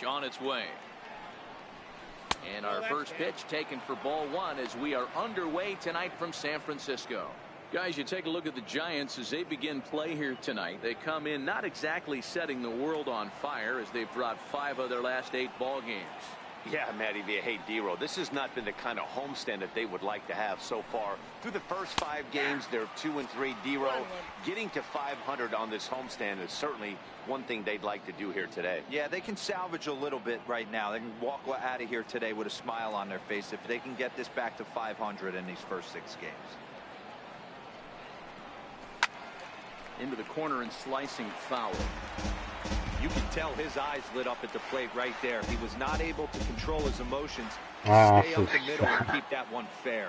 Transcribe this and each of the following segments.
pitch on its way. And our first pitch taken for ball one as we are underway tonight from San Francisco. Guys, you take a look at the Giants as they begin play here tonight. They come in not exactly setting the world on fire as they've dropped 5 of their last 8 ball games. Yeah, Matty, hey, D-Row, this has not been the kind of homestand that they would like to have so far. Through the first 5 games, they're 2-3. D-Row, getting to 500 on this homestand is certainly one thing they'd like to do here today. Yeah, they can salvage a little bit right now. They can walk out of here today with a smile on their face if they can get this back to 500 in these first 6 games. Into the corner and slicing foul. You can tell his eyes lit up at the plate right there. He was not able to control his emotions. Stay up the middle and keep that one fair.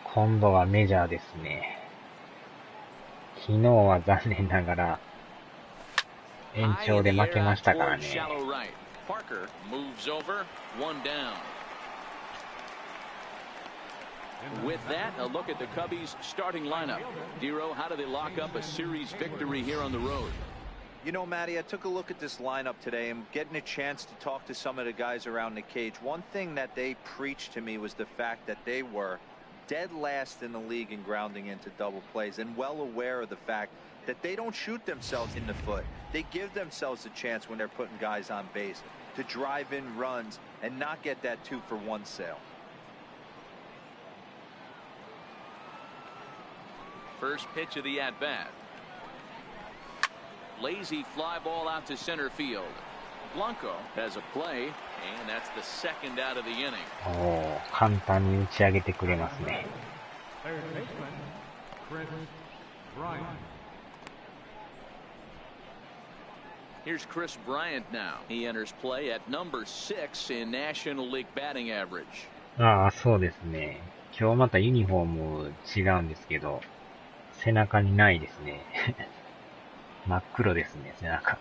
今度はメジャーですね。昨日は残念ながら延長で負けましたからね。Parker moves over, 1 down. With that, a look at the Cubbies' starting lineup. Dero, how do they lock up a series victory here on the road? You know, Matty, I took a look at this lineup today and getting a chance to talk to some of the guys around the cage. One thing that they preached to me was the fact that they were dead last in the league in grounding into double plays and well aware of the fact that they don't shoot themselves in the foot. They give themselves a chance when they're putting guys on base to drive in runs and not get that 2-for-1 sale. First pitch of the at-bat. Lazy fly ball out to center field. Blanco has a play, and that's the second out of the inning. 簡単に打ち上げてくれますね。Here's Chris Bryant now. He enters play at number 6 in National League batting average. ああ、そうですね。今日またユニフォーム違うんですけど、背中にないですね。真っ黒ですね、背中。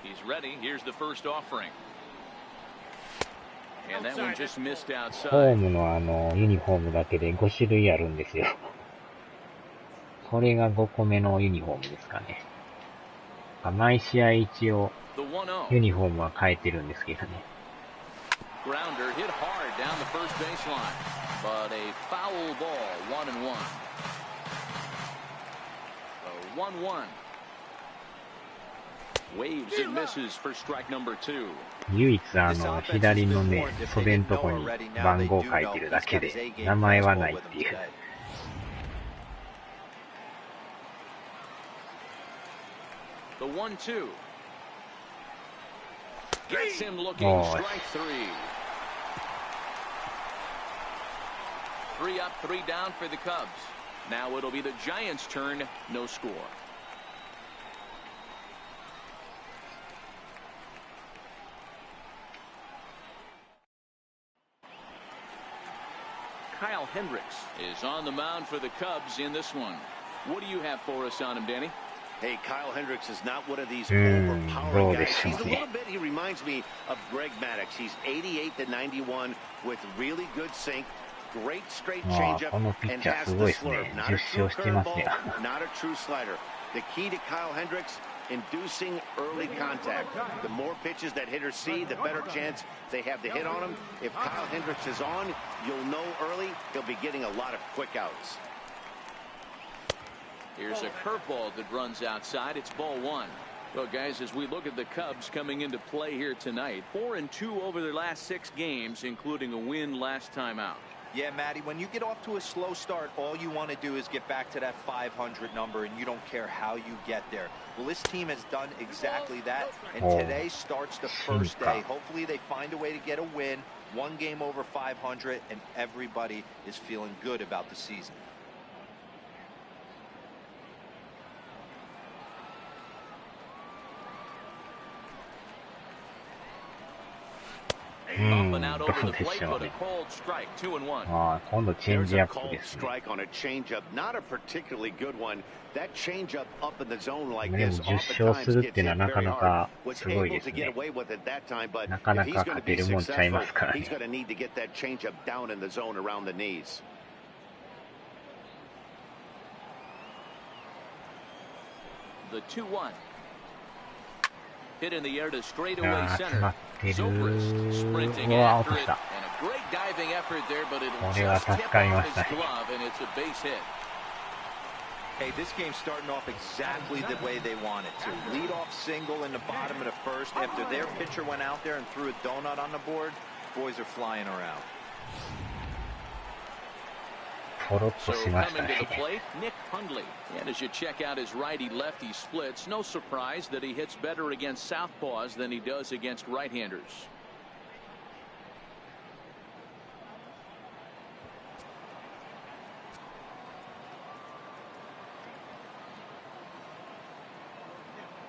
He's ready. Here's the first offering. And that one just missed outside. ホームのユニフォームだけで5種類あるんですよ。これが5個目のユニフォームですかね。毎試合一応ユニフォームは変えてるんですけどね。Grounder hit hard down the first baseline, but a foul ball, 1-1. 1-1. Waves and misses for strike number 2. 唯一左のね、袖のとこに番号書いてるだけで、名前はないっていう。The 1-2. Gets him looking, strike 3. 3 up, 3 down for the Cubs. Now it'll be the Giants' turn, no score. Kyle Hendricks is on the mound for the Cubs in this one. What do you have for us on him, Danny? Hey, Kyle Hendricks is not one of these overpowering guys. He's a little bit, he reminds me of Greg Maddux. He's 88-91 with really good sink, great straight changeup, and has the slurve. Not a true curveball, not a true slider. The key to Kyle Hendricks, inducing early contact. The more pitches that hitters see, the better chance they have to hit on him. If Kyle Hendricks is on, you'll know early he'll be getting a lot of quick outs. Here's a curveball that runs outside. It's ball 1. Well, guys, as we look at the Cubs coming into play here tonight, 4-2 over their last 6 games, including a win last time out. Yeah, Matty, when you get off to a slow start, all you want to do is get back to that 500 number, and you don't care how you get there. Well, this team has done exactly that, and today starts the first day. Hopefully they find a way to get a win, 1 game over 500, and everybody is feeling good about the season. Out over the plate, but a cold strike, 2-1. 今度チェンジアップですね。Strike on a changeup, not a particularly good one. That changeup up in the zone like でも this 10勝するっていうのはなかなか was すごい able です to get ね。 away with it that time, but なかな if he's か going 勝 to て be るもんちゃい successful, ますから he's ね。 going to need to get that changeup down in the zone around the knees. The 2-1. Hit in the air to straightaway center. Zobrist sprinting after it, and a great diving effort there, but it'll just tip off his glove, and it's a base hit. Hey, this game's starting off exactly the way they want it to. Lead off single in the bottom of the first. After their pitcher went out there and threw a donut on the board, boys are flying around. So coming to the plate, Nick Hundley. And as you check out his righty-lefty splits, no surprise that he hits better against southpaws than he does against right-handers.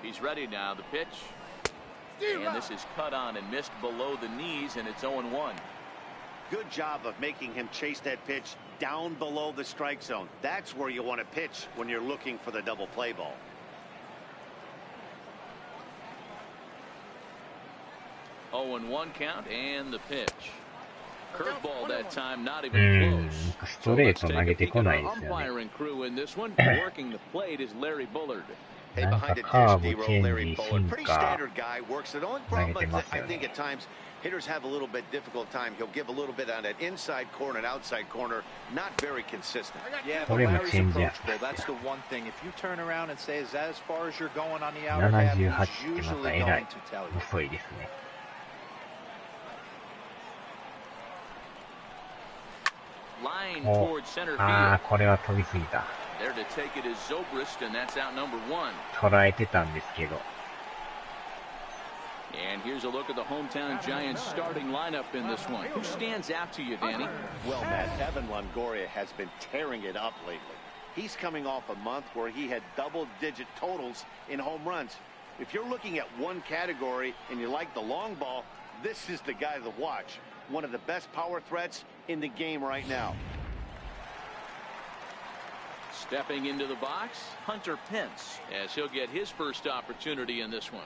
He's ready now, the pitch. And this is cut on and missed below the knees, and it's 0-1. Good job of making him chase that pitch down below the strike zone. That's where you want to pitch when you're looking for the double play ball. Oh, and 1 count, and the pitch. Curveball that time, not even close. So let's take a peek at our umpiring crew in this one. Working the plate is Larry Bullard. Hey, behind the dish, D-roll, Larry Bullard. Pretty standard guy. Works it. The only problem, I think, at times, hitters have a little bit difficult time. He'll give a little bit on that inside corner and outside corner. Not very consistent. Yeah, but Larry's approachable. That's the one thing. If you turn around and say, is that as far as you're going on the outer half, he's usually going to tell you. Line towards center field. これは飛びすぎた。 There to take it is Zobrist, and that's out number 1. 捉えてたんですけど。 And here's a look at the hometown Giants starting lineup in this one. Who stands out to you, Danny? Well, Matt, Evan Longoria has been tearing it up lately. He's coming off a month where he had double-digit totals in home runs. If you're looking at one category and you like the long ball, this is the guy to watch. One of the best power threats in the game right now. Stepping into the box, Hunter Pence, as he'll get his first opportunity in this one.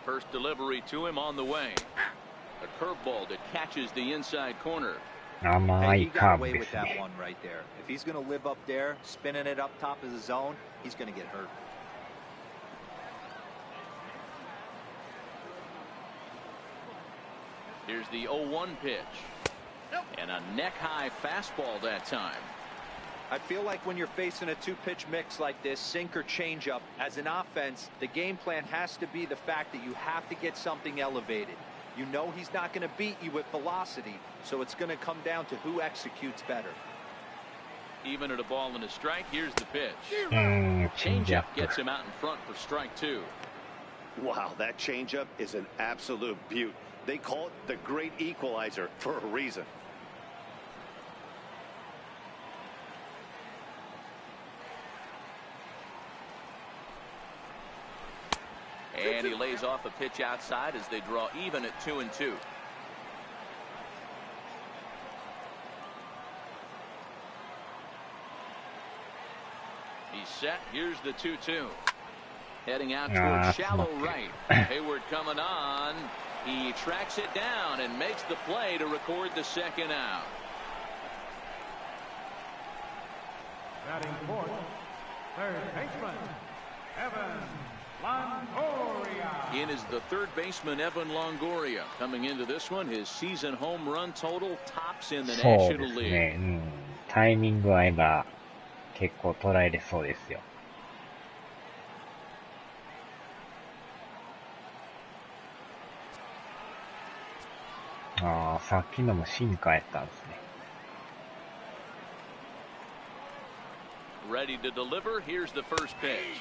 First delivery to him on the way. A curveball that catches the inside corner. Hey, he got away with that one right there. If he's going to live up there, spinning it up top of the zone, he's going to get hurt. Here's the 0-1 pitch. And a neck-high fastball that time. I feel like when you're facing a two-pitch mix like this, sink or changeup, as an offense, the game plan has to be the fact that you have to get something elevated. You know he's not going to beat you with velocity, so it's going to come down to who executes better. Even at a ball and a strike, here's the pitch. Changeup gets him out in front for strike 2. Wow, that changeup is an absolute beaut. They call it the great equalizer for a reason. And he lays off a pitch outside as they draw even at 2-2. He's set. Here's the 2-2. Heading out towards shallow right. Hayward coming on. He tracks it down and makes the play to record the second out. Batting fourth, third baseman, Evan Longoria. In is the third baseman, Evan Longoria. Coming into this one, his season home run total tops in the National League. タイミング合えば結構捉えれそうですよ。ああ、さっきのもシンカーやったんですね。Ready to deliver. Here's the first pitch.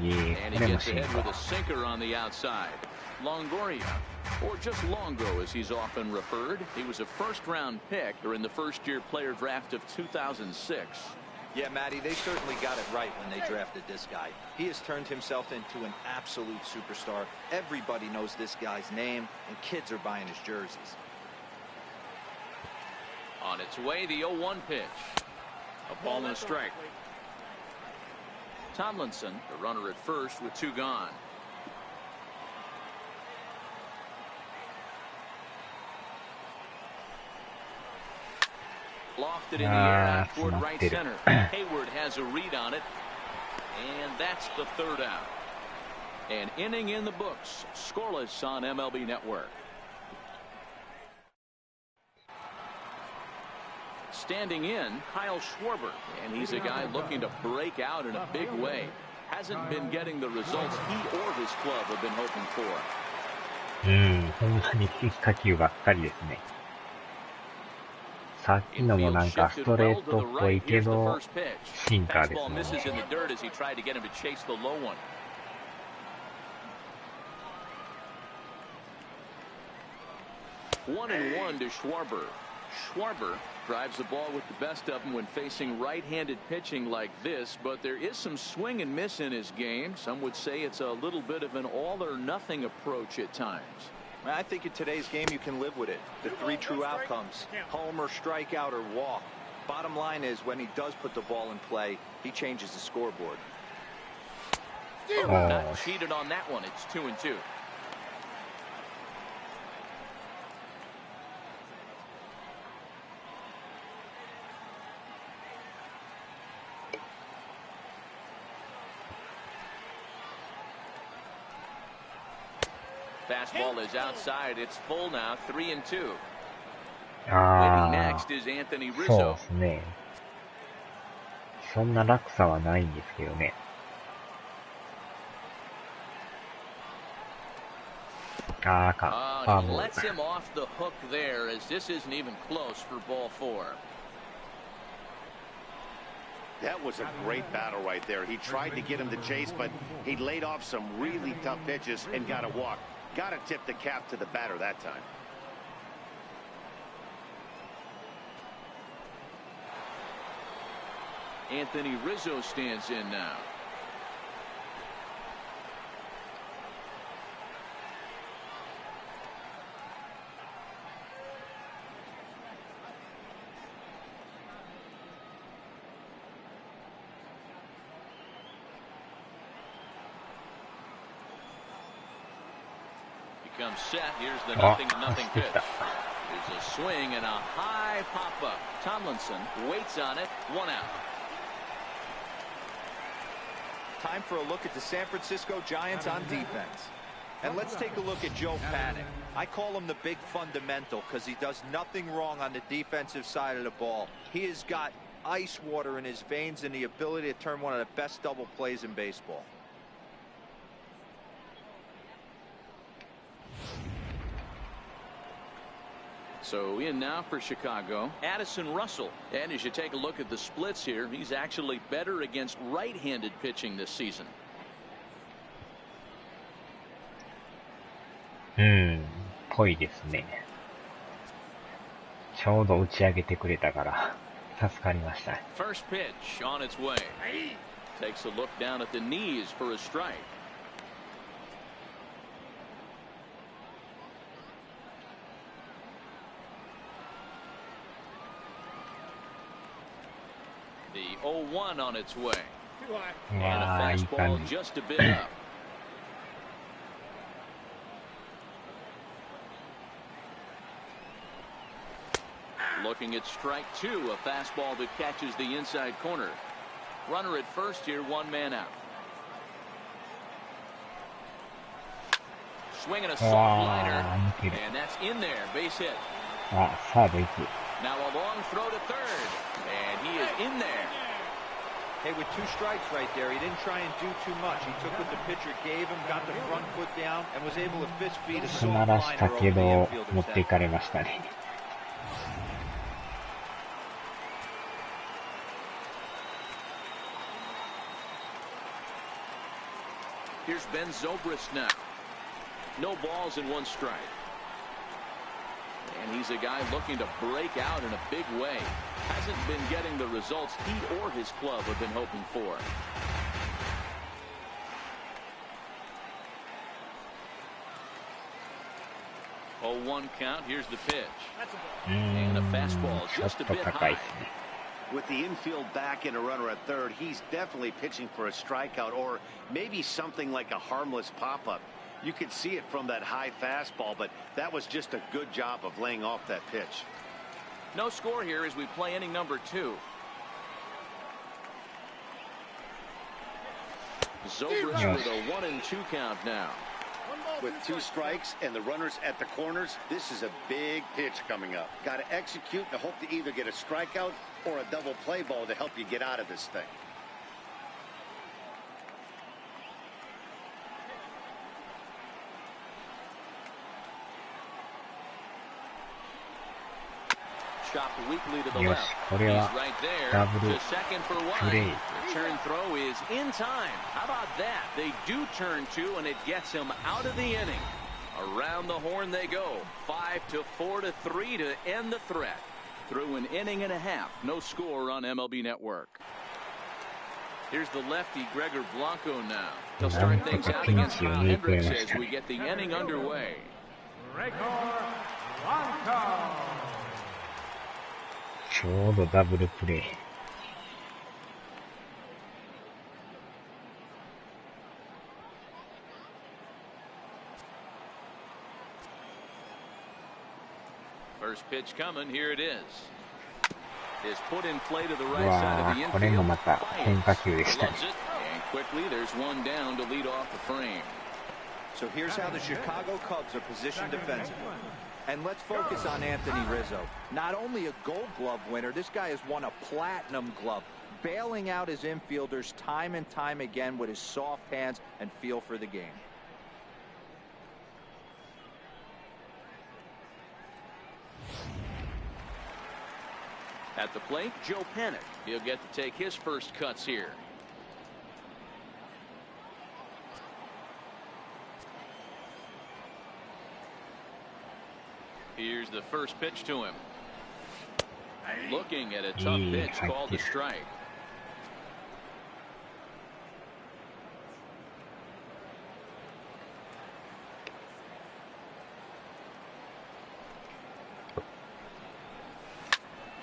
And he これも gets シン ahead カ with a ー。 sinker on the outside. Longoria, or just Longo as he's often referred. He was a first-round pick during the first-year player draft of 2006. Yeah, Matty, they certainly got it right when they drafted this guy. He has turned himself into an absolute superstar. Everybody knows this guy's name, and kids are buying his jerseys. On its way, the 0-1 pitch. A ball and a strike. Tomlinson, the runner at first with 2 gone. Lofted in the air out toward right center. Hayward has a read on it, and that's the third out. An inning in the books, scoreless on MLB Network. Standing in, Kyle Schwarber, and he's a guy looking to break out in a big way. Hasn't been getting the results he or his club have been hoping for. ほんまに変化球ばっかりですね。さっきのもなんかストレートっぽいけど、シンカーですね。1-1 to Schwarber. Schwarber drives the ball with the best of them when facing right-handed pitching like this, but there is some swing and miss in his game. Some would say it's a little bit of an all-or-nothing approach at times. I think in today's game you can live with it. The three true outcomes: homer, strikeout, or walk. Bottom line is, when he does put the ball in play, he changes the scoreboard. Not cheated on that one. It's 2-2. Fastball is outside. It's full now. 3-2. Waiting next is Anthony Rizzo. そうですね。そんな落差はないんですけどね。He lets him off the hook there, as this isn't even close for ball 4. That was a great battle right there. He tried to get him to chase, but he laid off some really tough pitches and got a walk. Got to tip the cap to the batter that time. Anthony Rizzo stands in now. Comes set. Here's the 0-0 pitch. There's a swing and a high pop-up. Tomlinson waits on it. 1 out. Time for a look at the San Francisco Giants on defense. And let's take a look at Joe Paddock. I call him the big fundamental because he does nothing wrong on the defensive side of the ball. He has got ice water in his veins and the ability to turn one of the best double plays in baseball. So in now for Chicago, Addison Russell. And as you take a look at the splits here, he's actually better against right-handed pitching this season. ぽいですね。ちょうど打ち上げてくれたから助かりました。First pitch on its way. Takes a look down at the knees for a strike. The 0-1 on its way. And a fastball just a bit up. Looking at strike 2, a fastball that catches the inside corner. Runner at first here, 1 man out. Swinging a soft liner, and that's in there, base hit. Now a long throw to third, and he is in there. Hey, with 2 strikes right there, he didn't try and do too much. He took what the pitcher gave him, got the front foot down, and was able to fist feed a soft liner over the infielder's head. Here's Ben Zobrist now. No balls and 1 strike. And he's a guy looking to break out in a big way. Hasn't been getting the results he or his club have been hoping for. Oh, 1 count. Here's the pitch. And a fastball just a bit high. With the infield back and a runner at third, he's definitely pitching for a strikeout or maybe something like a harmless pop-up. You could see it from that high fastball, but that was just a good job of laying off that pitch. No score here as we play inning number 2. Zobrist with a 1-2 count now. With 2 strikes and the runners at the corners, this is a big pitch coming up. Got to execute and hope to either get a strikeout or a double play ball to help you get out of this thing. Chopped weakly to the left. He's right there to second for one. Return throw is in time. How about that? They do turn 2, and it gets him out of the inning. Around the horn they go. 5-4-3 to end the threat. Through an inning and a half. No score on MLB Network. Here's the lefty, Gregor Blanco now. He'll start things out against Kyle Hendricks as we get the inning underway. Gregor Blanco. ちょうどダブルプレー。First pitch coming, here it is. Is put in play to the right side of the infield. これもまた変化球でしたね。 And quickly there's one down to lead off the frame. So here's how the Chicago Cubs are positioned defensively. And let's focus on Anthony Rizzo. Not only a Gold Glove winner, this guy has won a Platinum Glove, bailing out his infielders time and time again with his soft hands and feel for the game. At the plate, Joe Panic. He'll get to take his first cuts here. Here's the first pitch to him. Looking at a tough pitch called a strike.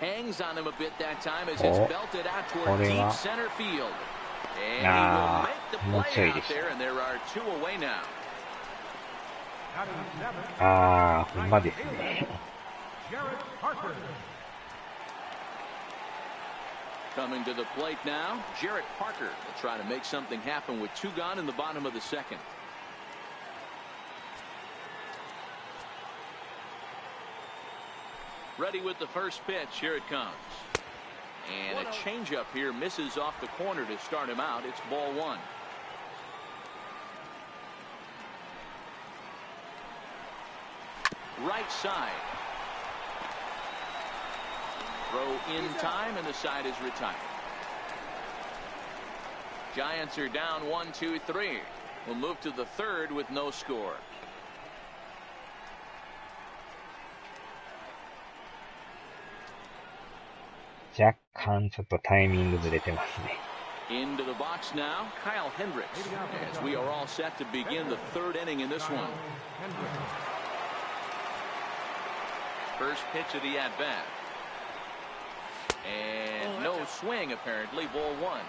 Hangs on him a bit that time as it's belted out toward deep center field. And he will make the play out there, and there are 2 away now. ほんまですね。Coming to the plate now, Jarrett Parker will try to make something happen with 2 gone in the bottom of the second. Ready with the first pitch. Here it comes. And a changeup here misses off the corner to start him out. It's ball 1. Right side. Throw in time, and the side is retired. Giants are down 1-2-3. We'll move to the 3rd with no score. Into the box now, Kyle Hendricks, as we are all set to begin the 3rd inning in this one. First pitch of the at-bat. And no swing, apparently. Ball 1.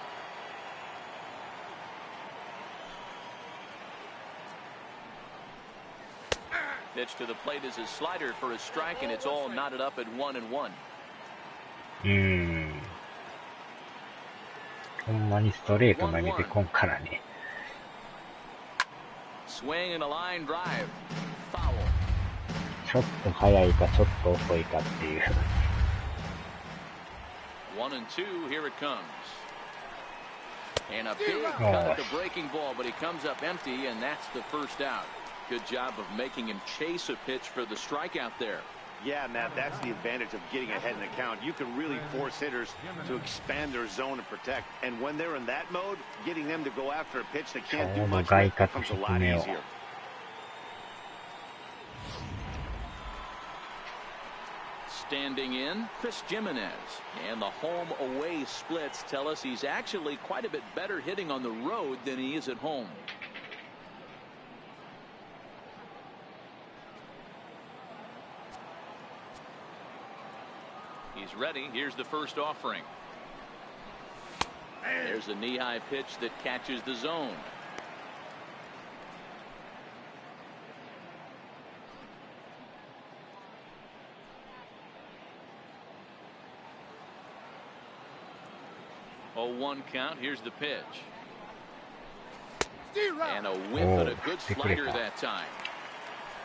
Pitch to the plate is a slider for a strike, and it's all knotted up at 1-1. ほんまにストレート投げてこんからね。Swing and a line drive. Foul. ちょっと早いかちょっと遅いかっていう。1-2, here it comes. And a big cut at the breaking ball, but he comes up empty, and that's the first out. Good job of making him chase a pitch for the strikeout there. Yeah, Matt, that's the advantage of getting ahead in the count. You can really force hitters to expand their zone and protect. And when they're in that mode, getting them to go after a pitch they can't do much with becomes a lot easier. Standing in, Chris Jimenez. And the home-away splits tell us he's actually quite a bit better hitting on the road than he is at home. He's ready. Here's the first offering. There's a knee-high pitch that catches the zone. 0-1 count. Here's the pitch. And a whiff and a good slider that time.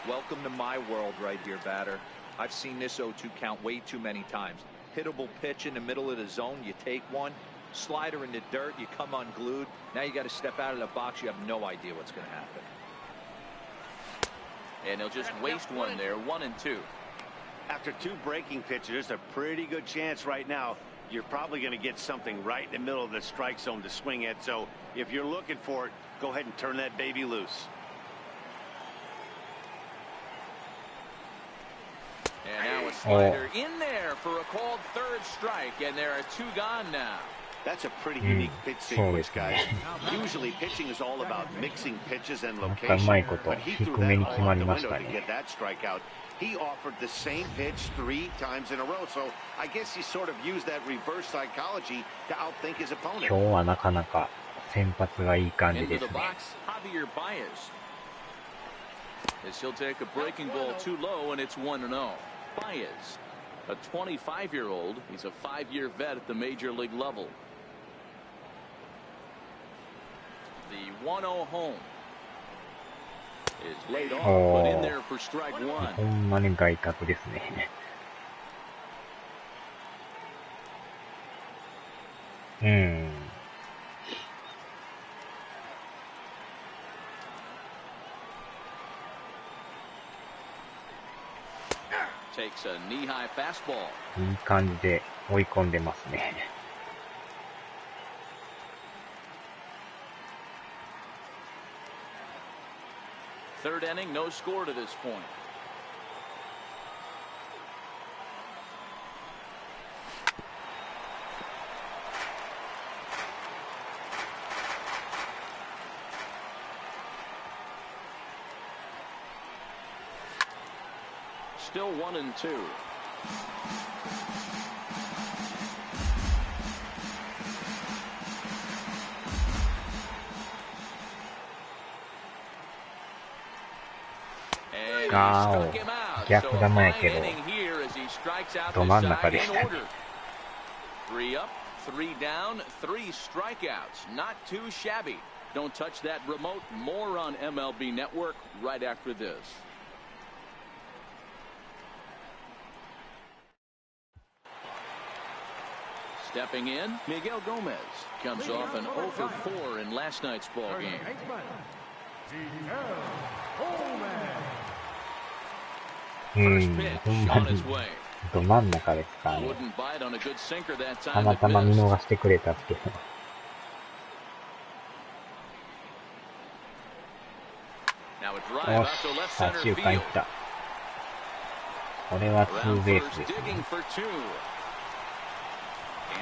Welcome to my world right here, batter. I've seen this 0-2 count way too many times. Hittable pitch in the middle of the zone, you take one. Slider in the dirt, you come unglued. Now you got to step out of the box. You have no idea what's going to happen. And he'll just waste one there, 1-2. After two breaking pitches, there's a pretty good chance right now you're probably going to get something right in the middle of the strike zone to swing at. So if you're looking for it, go ahead and turn that baby loose. And now a slider in there for a called third strike, and there are two gone now. That's a pretty unique pitch sequence, guys. Usually pitching is all about mixing pitches and location, but he threw that all out the window to get that strikeout. He offered the same pitch 3 times in a row, so I guess he sort of used that reverse psychology to outthink his opponent. 今日はなかなか先発がいい感じ Into です the ね。 box, Ⅳ as he'll take a breaking ball too low, and it's 1-0. Baez, a 25-year-old. He's a 5-year vet at the major league level. The 1-0 home is laid off, but in there for strike one. ほんまに外角ですね。Takes a knee-high fastball. いい感じで追い込んでますね。Third inning, no score to this point. Still 1-2. Ah, 逆球やけど、ど真ん中でしたね。3 up, 3 down, 3 strikeouts. Not too shabby. Don't touch that remote. More on MLB Network right after this. Stepping in, Miguel Gomez comes off an 0-for-4 in last night's ball game. First pitch on its way. ど真ん中ですかね。 Wouldn't bite on a good sinker that た time. ま It たま見 missed. 逃してくれたっていう。Now a drive よ out し、 to left 左 center 中間い field. った。これはツ Around ーベース first, です digging ね。 for 2.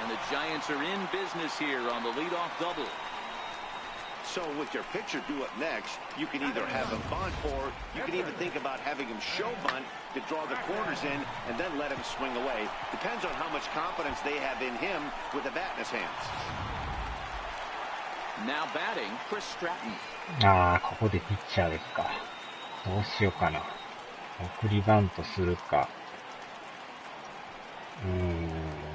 And the Giants are in business here on the leadoff double. So with your pitcher do it next, you can either have him bunt, or you can even think about having him show bunt to draw the corners in and then let him swing away. Depends on how much confidence they have in him with the bat in his hands. Now batting, Chris Stratton. ああ、ここでピッチャーですか。どうしようかな。送りバントするか。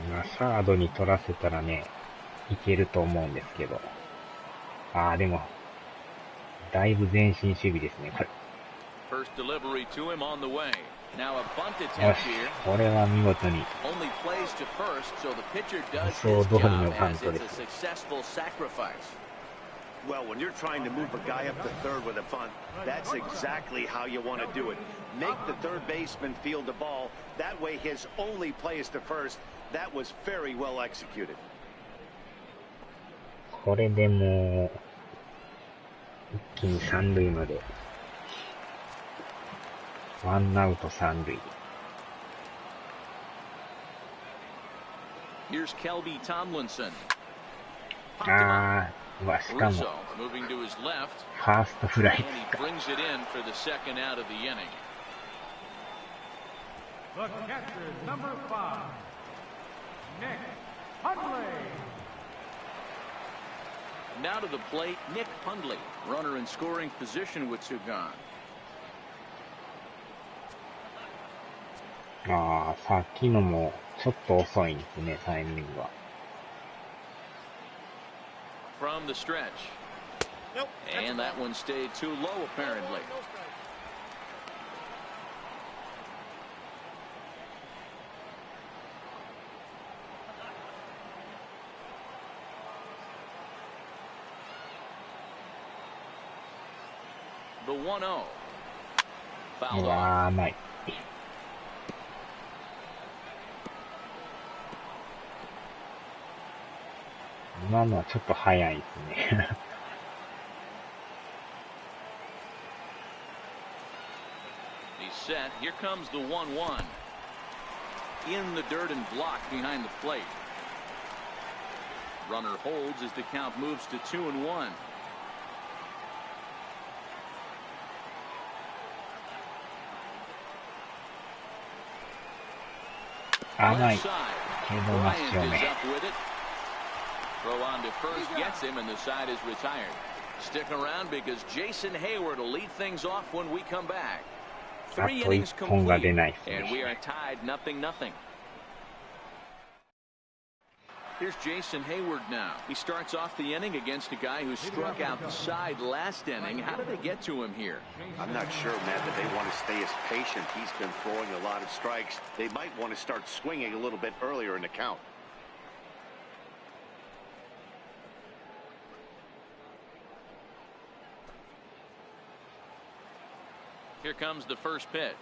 まあ、サードに取らせたらね、いけると思うんですけど。ああ、でも、だいぶ前進守備ですね、これ。First delivery to him on the way. Now a bunt よ attempt し、 here. これは見事に。 Only plays to first, so the pitcher does So, his どうにも job バン as トで it's す。 a successful sacrifice. Well, when you're trying to move a guy up to third with a bunt, that's exactly how you want to do it. Make the third baseman field the ball. That way his only play is to first. That was very well executed. これでもう、一気に三塁まで。ワンアウト三塁。Here's Kelby Tomlinson. ああ、うわ、しかも、 Russo moving to his left, ファーストフライ and で he すか。 brings it in for the second out of the inning. The catcher, number 5, Nick Hundley. Now to the plate, Nick Hundley, runner in scoring position with two gone. ああ、さっきのもちょっと遅いんですね、タイミングは。from the stretch. Nope. And that one stayed too low, apparently. The 1-0. Foul off. 甘い。今のはちょっと早いですね。He's set. Here comes the 1-1. In the dirt and blocked behind the plate. Runner holds as the count moves to 2-1. Left side. side. Bryant is up with it. Throw on to first gets him, and the side is retired. Stick around because Jason Hayward will lead things off when we come back. 3 innings complete, and we are tied 0-0. Here's Jason Hayward now. He starts off the inning against a guy who struck out the side last inning. How did they get to him here? I'm not sure, Matt, that they want to stay as patient. He's been throwing a lot of strikes. They might want to start swinging a little bit earlier in the count. Here comes the first pitch.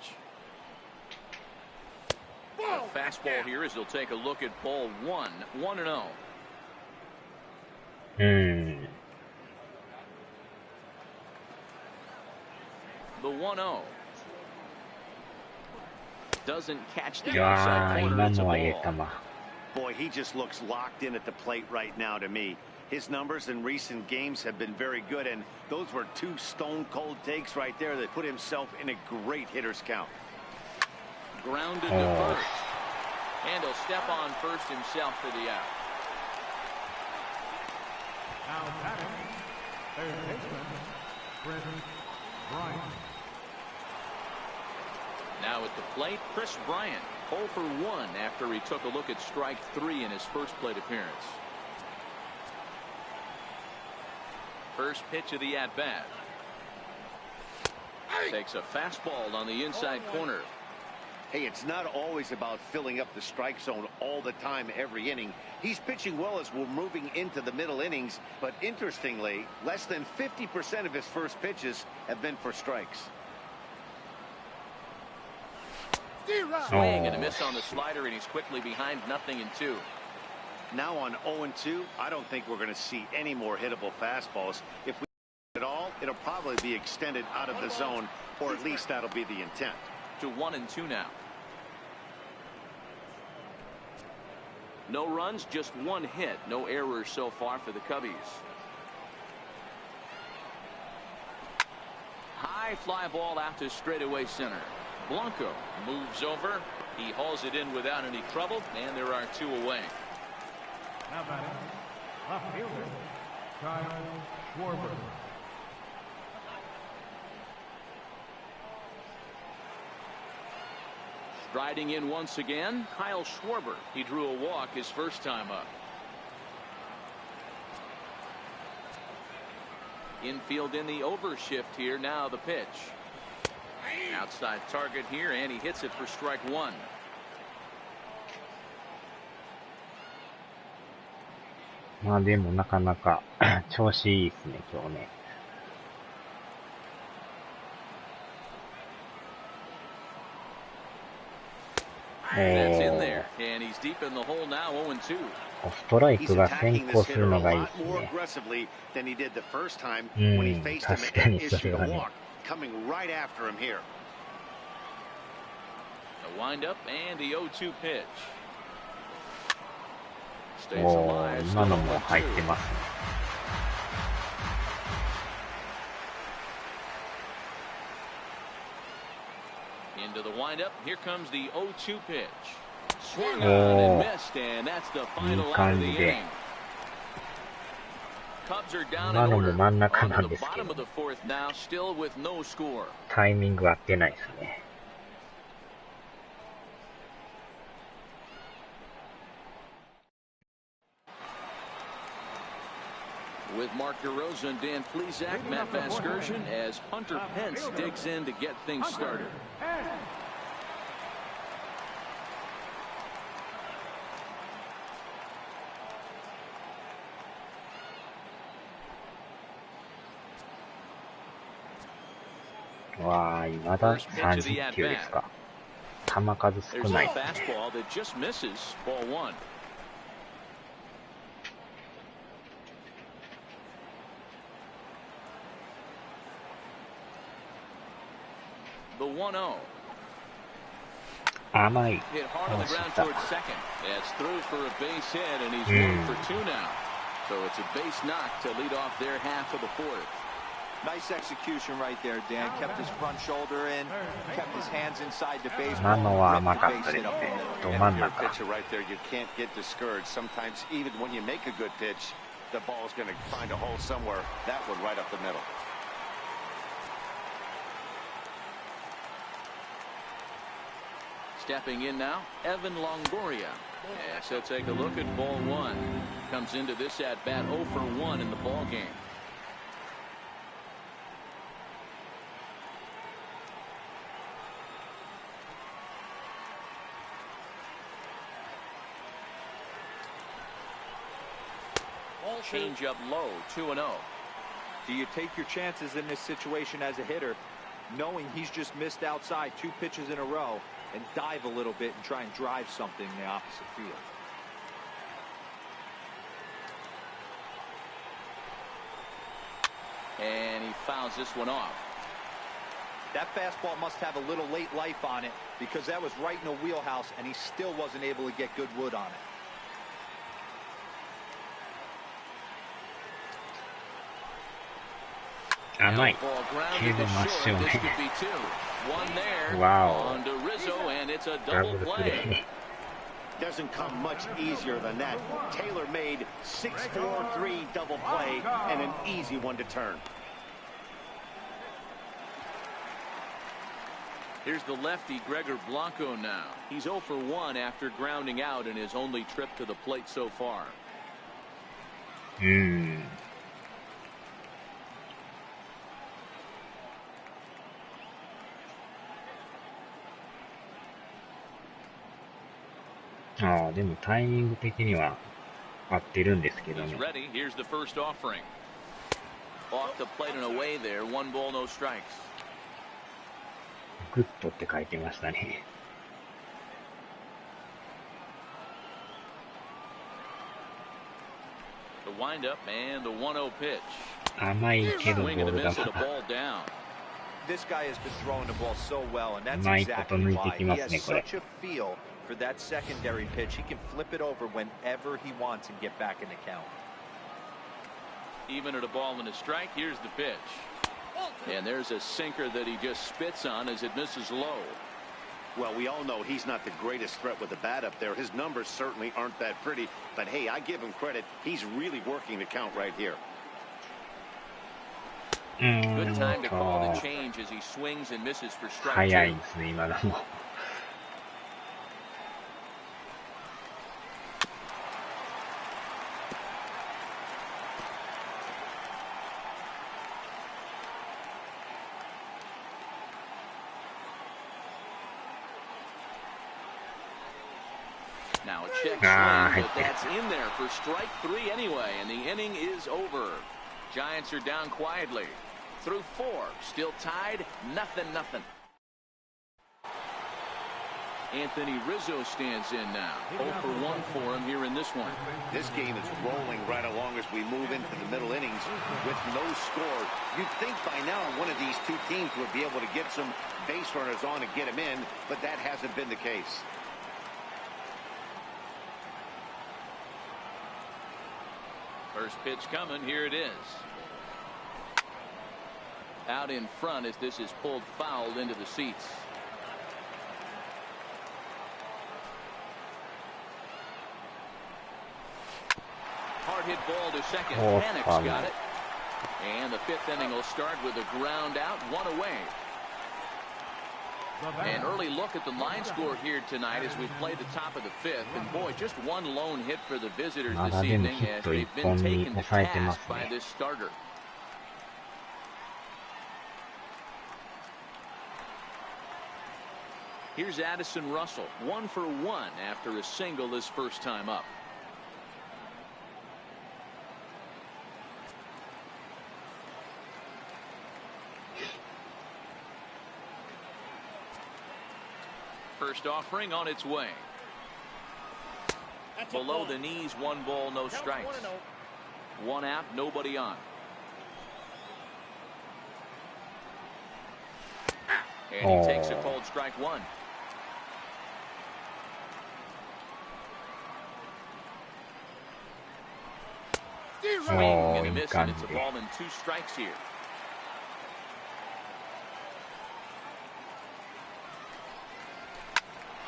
A fastball here as they'll take a look at ball 1, 1-0. The 1-0. Doesn't catch the outside corner. It's a ball. Boy, he just looks locked in at the plate right now to me. His numbers in recent games have been very good, and those were 2 stone-cold takes right there that put himself in a great hitter's count. Grounded to first. And he'll step on first himself for the out. Now batting, third baseman, Bryant. Now at the plate, Chris Bryant, 0 for 1 after he took a look at strike 3 in his first plate appearance. First pitch of the at-bat. Takes a fastball on the inside corner. Hey, it's not always about filling up the strike zone all the time every inning. He's pitching well as we're moving into the middle innings, but interestingly, less than 50% of his first pitches have been for strikes. Swing and a miss on the slider, and he's quickly behind 0-2. Now on 0-2, I don't think we're going to see any more hittable fastballs. If we at all, it'll probably be extended out of the zone, or at least that'll be the intent. To 1-2 now. No runs, just 1 hit. No errors so far for the Cubbies. High fly ball out to straightaway center. Blanco moves over. He hauls it in without any trouble, and there are 2 away. Now batting, left fielder, Kyle Schwarber. Striding in once again, Kyle Schwarber. He drew a walk his first time up. Infield in the overshift here. Now the pitch. Outside target here, and he hits it for strike 1.まあでもなかなか調子いいですね、今日ね。That's in there, and he's deep in the hole now, 0-2. ストライクが先行するのがいいですね。確かにそれはね。The windup and the 0-2 pitch. 今のも入ってますね。Into the windup. Here comes the 0-2 pitch. Swung on and missed, and that's the final out of the inning. Cubs are down in order. On to the bottom of the 4th now, still with no score. タイミング合ってないですね。With Mark DeRosa and Dan Plesac, Matt Vasgersian as Hunter Pence digs in to get things started. Wow, 未だ30球ですか。球数少ない。Fastball that just misses. Ball one. The 1-0. 甘い。 Hit hard on the ground towards second. That's through for a base hit, and he's 1 for 2 now. So it's a base knock to lead off their half of the fourth. Nice execution right there, Dan. Kept his front shoulder in, kept his hands inside the baseball. 今のは甘かったですね。ど真ん Your 中。 pitcher right there, you can't get discouraged. Sometimes even when you make a good pitch, the ball's going to find a hole somewhere. That one right up the middle. Stepping in now, Evan Longoria. Yeah, so take a look at ball one. Comes into this at bat 0 for 1 in the ball game. Change up low, 2-0. Do you take your chances in this situation as a hitter, knowing he's just missed outside 2 pitches in a row, and dive a little bit and try and drive something in the opposite field? And he fouls this one off. That fastball must have a little late life on it, because that was right in the wheelhouse, and he still wasn't able to get good wood on it. Amai. Wow. Double play. Doesn't come much easier than that. Taylor made 6-4-3 double play and an easy one to turn. Here's the lefty Gregor Blanco now. He's 0 for 1 after grounding out in his only trip to the plate so far. Ah, でもタイミング的には合ってるんですけどね。 He's ready. Here's the first offering. Off the plate and away there. 1 ball, no strikes. グッドって書いてましたね。The windup and the 1-0 pitch. 甘いけどボ Swing ー and ル a が miss at a ball down. This guy has been throwing the ball so well, and that's うまいこと exactly 抜い why. てき He ます has ね、これ。 such a feel for that secondary pitch. He can flip it over whenever he wants and get back in the count. Even at a ball and a strike, here's the pitch. And there's a sinker that he just spits on as it misses low. Well, we all know he's not the greatest threat with the bat up there. His numbers certainly aren't that pretty. But, hey, I give him credit. He's really working the count right here. Good time to call the change as he swings and misses for strike 早い two. ですね、今のも。Now a check swing, but that's in there for strike 3 anyway, and the inning is over. Giants are down quietly. Through 4, still tied, 0-0. Anthony Rizzo stands in now. 0 for 1 for him here in this one. This game is rolling right along as we move into the middle innings with no score. You'd think by now one of these two teams would be able to get some base runners on and get them in, but that hasn't been the case. First pitch coming, here it is. Out in front as this is pulled foul into the seats. Hard hit ball to second. Panic's got it. And the 5th inning will start with a ground out, 1 away. An early look at the line score here tonight as we play the top of the fifth. And boy, just one lone hit for the visitors this evening as they've been taken to task by this starter. Here's Addison Russell, 1 for 1 after a single his first time up. First offering on its way. Below the knees, 1 ball, no strikes. 1 out, nobody on. And he takes a called strike 1. Swing and a miss, and it's a ball and 2 strikes here.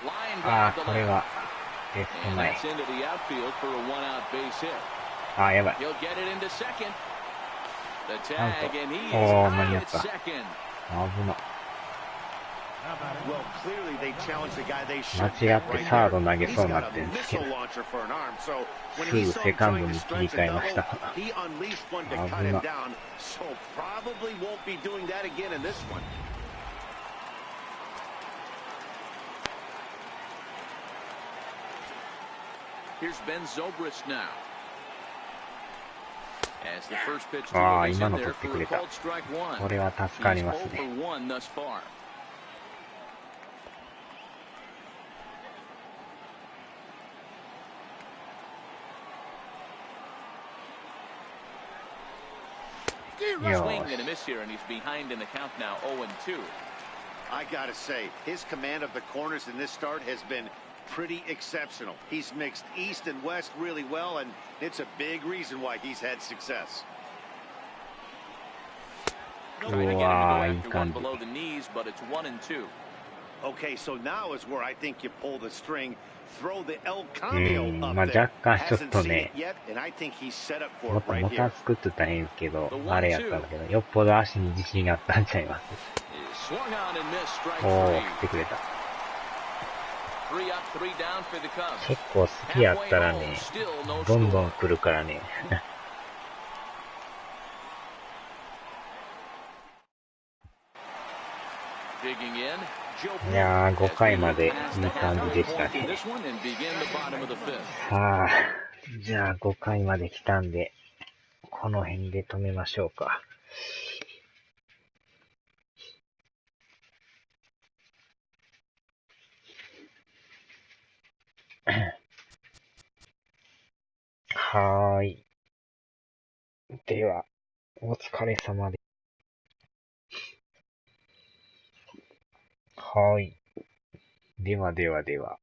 Line drive to left. And that's into the outfield for a 1-out base hit. He'll get it into second. The tag, and he is out at second. Well, clearly they challenged the guy they should. 間違ってサード投げそうになってるんですけど、すぐセカンドに切り替えました。危な。Here's Ben Zobrist now. As the first pitch to今の取ってくれた。これは助かりますね。Swing and a miss here, and he's behind in the count now, 0-2. I gotta say, his command of the corners in this start has been pretty exceptional. He's mixed east and west really well, and it's a big reason why he's had success. Trying to get him to go after one below the knees, but it's 1-2. Okay, so now is where I think you pull the string. Throw the El Cameo up 若干 there. ちょっと Hasn't seen ね、 it yet, and I think he's set up も for っ it と right も here. たつくって言ったらいいんですけど、あれやったんだけど、よっぽど足に自信があったんちゃいます。Swung on and missed, strike 振 3. ってくれた。 3 up, 3 down for the Cubs. 結構好きやったらね、どんどん来るからね。Digging in. いやー、5回までいい感じでしたね。さあ、じゃあ5回まで来たんで、この辺で止めましょうか。はーい。では、お疲れ様です。はい。ではではでは。